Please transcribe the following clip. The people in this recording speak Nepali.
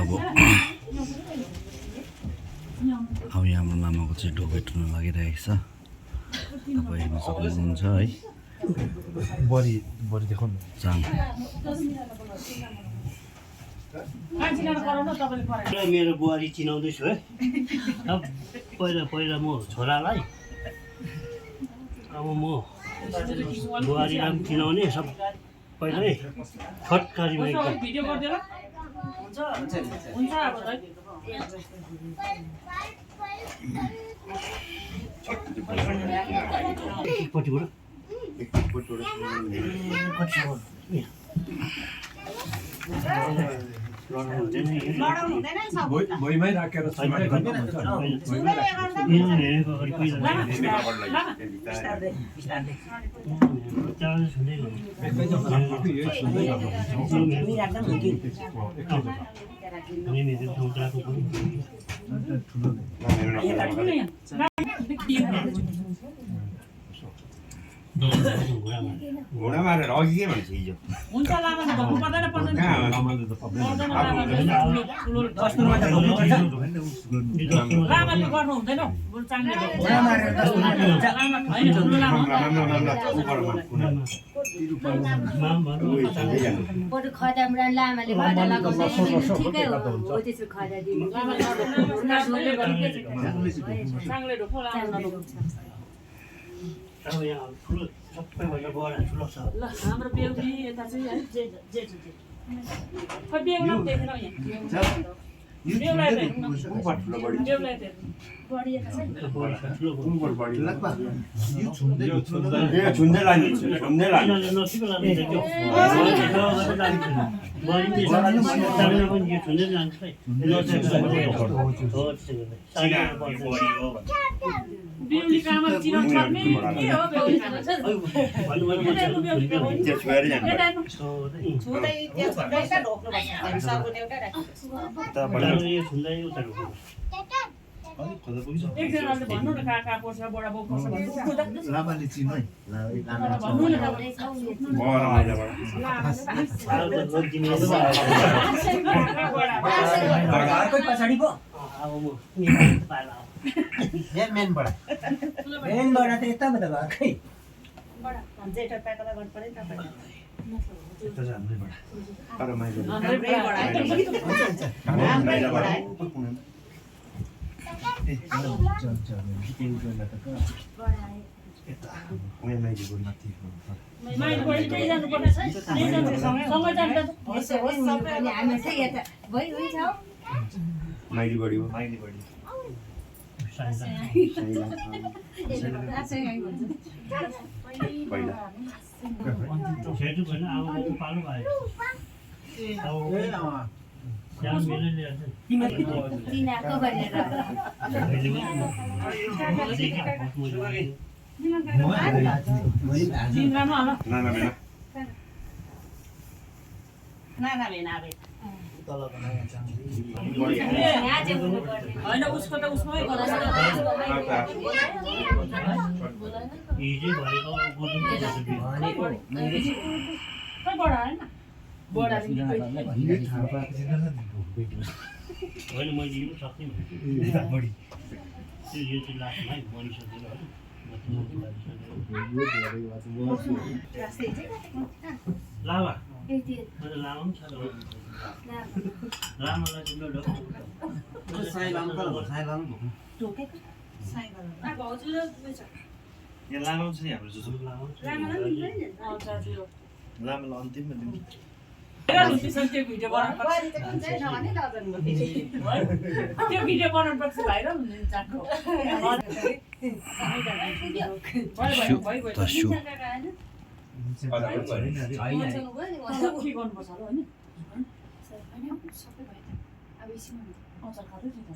अब यहाँ हाम्रो लामाको चाहिँ ढोके टुर्न लागिरहेको छ। तपाईँ हेर्न सक्नुहुन्छ है। चाङ मेरो बुहारी चिनाउँदैछु है। अब पहिला म छोरालाई, अब म बुहारीलाई पनि चिनाउने सब पहिल्यै छोटकारीमा एकदम। भुइँमै राखेर घोडा मारेर अघि के भन्छ हिजो हुन्छ लामा भन्नु पर्दैन पर्दैन लामाले गर्नु हुँदैन बरु खदामरा लामाले खदा लगाउँछ ठिकै हो त्यसो खदा दिनु चाङले ढोको लामा अब यहाँ ठुलो सबैभन्दा बडा ठुलो छ। ल हाम्रो बेहुली यता चाहिँ है जे खै बेहुला पनि देखेन यहाँ बेहुला देख्नु बेहुला देख्नु बढी यता छ छुन्दै लाने नसिको लाने बेहुली काममा चिनाउनु पर्ने के हो बेहुली एकजनाले भन्नु न काका पर्छ बडा बाउ पर्छ भन्नु लामाले चिन्नु है भन्नु न पछाडि पो अब म मेनबाट त यता त भएकै जेठो प्याकला गर्नु पर्यो माइली बढी हो छेटु भएन अब पालो भयो यहाँ मेरो ल्याउँछ तिनीहरूको भनेर होइन उसको त उसमै हिजै भनेको खै बडा होइन बडा होइन मैले लिनु सक्थेँ बढी यो चाहिँ लास्टमा बनिसकेर लामा लामा पनि छ लामालाई लामा छ नि हाम्रो जुजु लामालाई अन्तिममा दिनु भिडियो बनाउनु त्यो भिडियो बनाउनु पर्छ भाइरल हुन्छ चाको के गर्नुपर्छ होला होइन